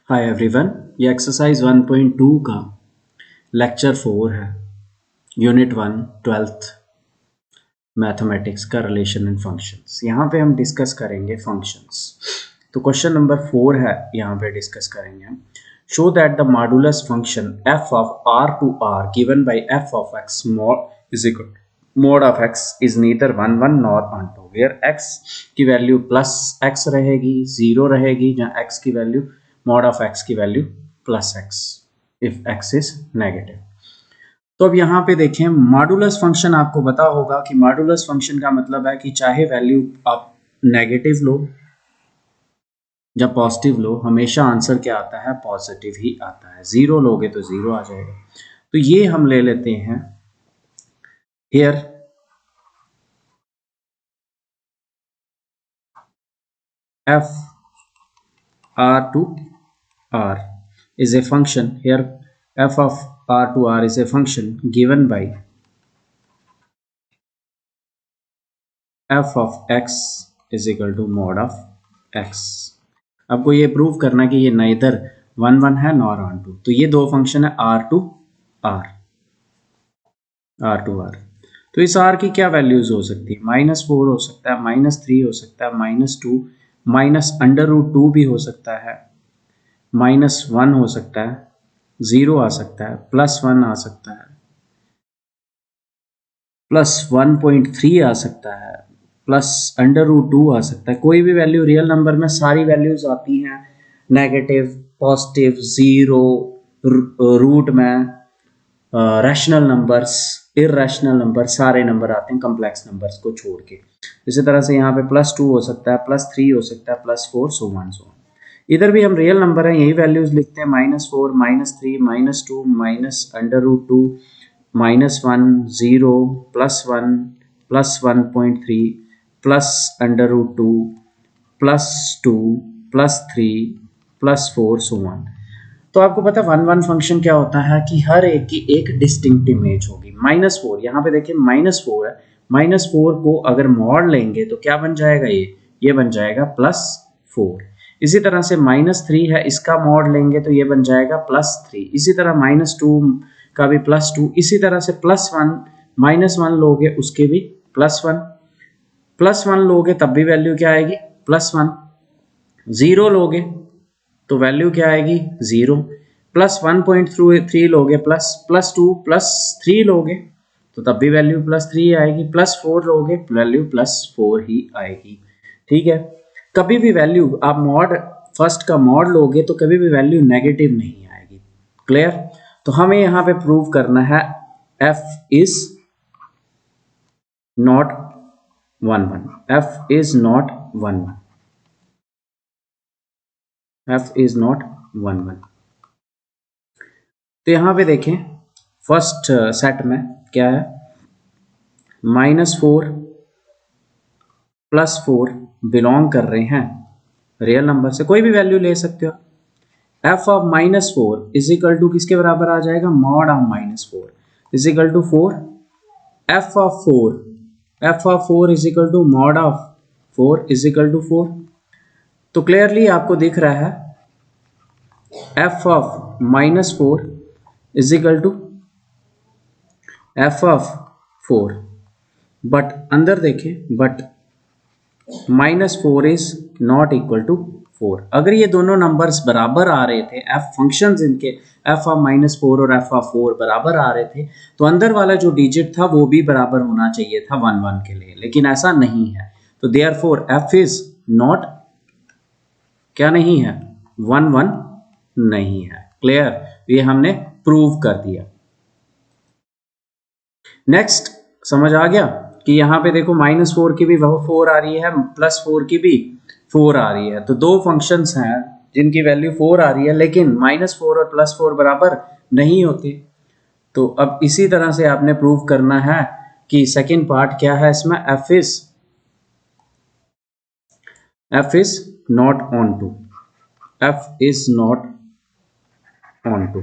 Hi everyone, ये exercise 1.2 का lecture 4 है। यूनिट 1 ट्वेल्थ मैथमेटिक्स का रिलेशन एंड फंक्शंस। यहाँ पे हम डिस्कस करेंगे फंक्शंस। तो क्वेश्चन नंबर 4 है, यहाँ पे डिस्कस करेंगे हम। Show that the modulus function f of r to r given by f of x is equal mod of x is neither 1 1 nor onto where x की value plus x रहेगी, 0 रहेगी, जहाँ x की value mod of x की value plus x if x is negative. तो अब यहाँ पे देखें, मॉडुलस फंक्शन आपको पता होगा कि मॉडुलस फंक्शन का मतलब है कि चाहे वैल्यू आप नेगेटिव लो या पॉजिटिव लो, हमेशा आंसर क्या आता है? पॉजिटिव ही आता है। 0 लोगे तो 0 आ जाएगा। तो ये हम ले लेते हैं here f r to r is a function. Here f of r to r is a function given by f of x is equal to mod of x। आपको ये प्रूव करना कि ये नाइदर 1 1 है नॉर ऑन टू। तो ये दो function है r to r, r to r। तो इस r की क्या वैल्यूज हो सकती है? -4 हो सकता है, -3 हो सकता है, -2, -√2 भी हो सकता है, -1 हो सकता है, 0 आ सकता है, +1 आ सकता है, +1.3 आ सकता है, +√2 आ सकता है। कोई भी वैल्यू, रियल नंबर में सारी वैल्यूज आती हैं, नेगेटिव, पॉजिटिव, 0, रूट में, रैशनल नंबर्स, इरेशनल नंबर, सारे नंबर आते हैं कॉम्प्लेक्स नंबर्स को छोड़ के। इसी तरह से यहाँ पे +2 हो सकता है, +3 हो सकता है, +4, so on so on। इधर भी हम रियल नंबर है, यही वैल्यूज लिखते हैं, -4, -3, -2, -√2, -1, 0, +1, +1.3, +√2, +2, +3, +4, so on। तो आपको पता है 1 1 फंक्शन क्या होता है कि हर एक की एक डिस्टिंक्ट इमेज होगी। -4, यहाँ पे देखिए -4 है, -4 को अगर मॉड लेंगे तो क्या बन जाएगा? ये बन जाएगा +4। इसी तरह से -3 है, इसका मॉड लेंगे तो ये बन जाएगा +3। इसी तरह -2 का भी +2। इसी तरह से +1, -1 लोगे उसके भी +1, +1 लोगे तब भी वैल्यू क्या आएगी? +1। 0 लोगे तो वैल्यू क्या आएगी? 0। +1.3 लोगे, +2, +3 लोगे तो तब भी वैल्यू +3 आएगी, +4 लोगे वैल्यू +4 ही आएगी। ठीक है, कभी भी वैल्यू आप मॉड फर्स्ट का मॉड लोगे तो कभी भी वैल्यू नेगेटिव नहीं आएगी। क्लियर? तो हमें यहाँ पे प्रूव करना है f is not 1 1, f is not 1 1, f is not 1 1। तो यहाँ पे देखें, फर्स्ट सेट में क्या है? -4 +4 बिलोंग कर रहे हैं रियल नंबर से, कोई भी वैल्यू ले सकते हो। f of -4 is equal to किसके बराबर आ जाएगा? Mod of -4 is equal to 4। f of 4 is equal to mod of 4 is equal to 4। तो क्लियरली आपको दिख रहा है f of -4 is equal to f of 4, but अंदर देखें, but -4 is not equal to 4। अगर ये दोनों नंबर्स बराबर आ रहे थे, f फंक्शंस इनके f ऑफ -4 और f ऑफ 4 बराबर आ रहे थे, तो अंदर वाला जो डिजिट था वो भी बराबर होना चाहिए था 1 1 के लिए, लेकिन ऐसा नहीं है। तो देयरफॉर f इज नॉट, क्या नहीं है? 1 1 नहीं है। क्लियर? ये हमने प्रूव कर दिया। नेक्स्ट समझ आ गया कि यहाँ पे देखो -4 की भी 4 आ रही है, +4 की भी 4 आ रही है। तो दो फंक्शंस हैं जिनकी वैल्यू 4 आ रही है, लेकिन -4 और +4 बराबर नहीं होते। तो अब इसी तरह से आपने प्रूव करना है कि सेकंड पार्ट क्या है इसमें? f is not onto, f is not onto,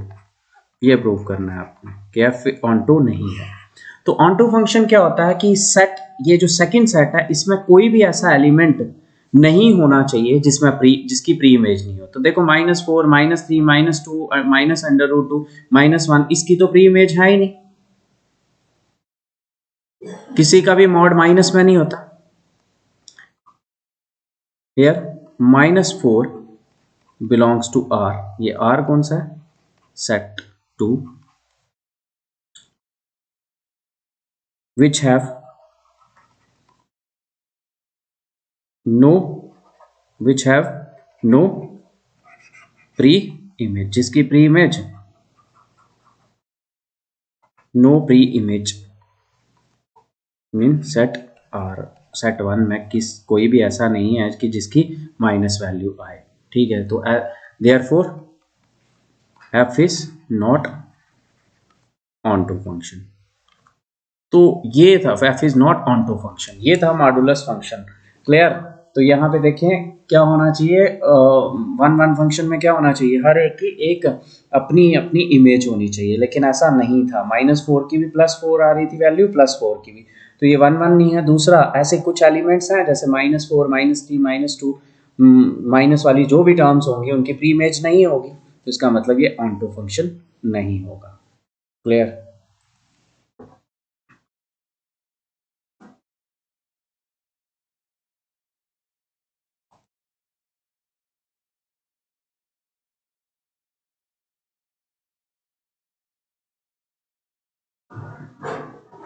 ये प्रूव करना है आपने कि f ऑन टू नहीं है। तो ऑन टू फंक्शन क्या होता है कि सेट, ये जो सेकंड सेट है, इसमें कोई भी ऐसा एलिमेंट नहीं होना चाहिए जिसकी प्री इमेज नहीं हो। तो देखो -4 -3 -2 माइनस √2 -1 इसकी तो प्री इमेज है ही नहीं, किसी का भी मॉड माइनस में नहीं होता। हियर -4 बिलोंग्स टू R, ये R कौन सा है, set 2 which have no pre image, जिसकी pre image no pre image mean set R, set 1 में कोई भी ऐसा नहीं है कि जिसकी माइनस वैल्यू आए, ठीक है। तो therefore f is not onto function. तो ये था f is not onto function, ये था मॉडुलस फंक्शन। क्लियर। तो यहाँ पे देखें क्या होना चाहिए, वन फंक्शन में क्या होना चाहिए, हर एक की एक अपनी अपनी इमेज होनी चाहिए, लेकिन ऐसा नहीं था। -4 की भी +4 आ रही थी वैल्यू, +4 की भी, तो ये 1 1 नहीं है। दूसरा ऐसे कुछ एलिमेंट्स हैं जैसे -4 -3 -2 माइनस वाली जो भी टर्म्स होंगी उनकी प्री इमेज नहीं होगी, तो इसका मतलब ये ऑनटू फंक्शन नहीं होगा। क्लियर।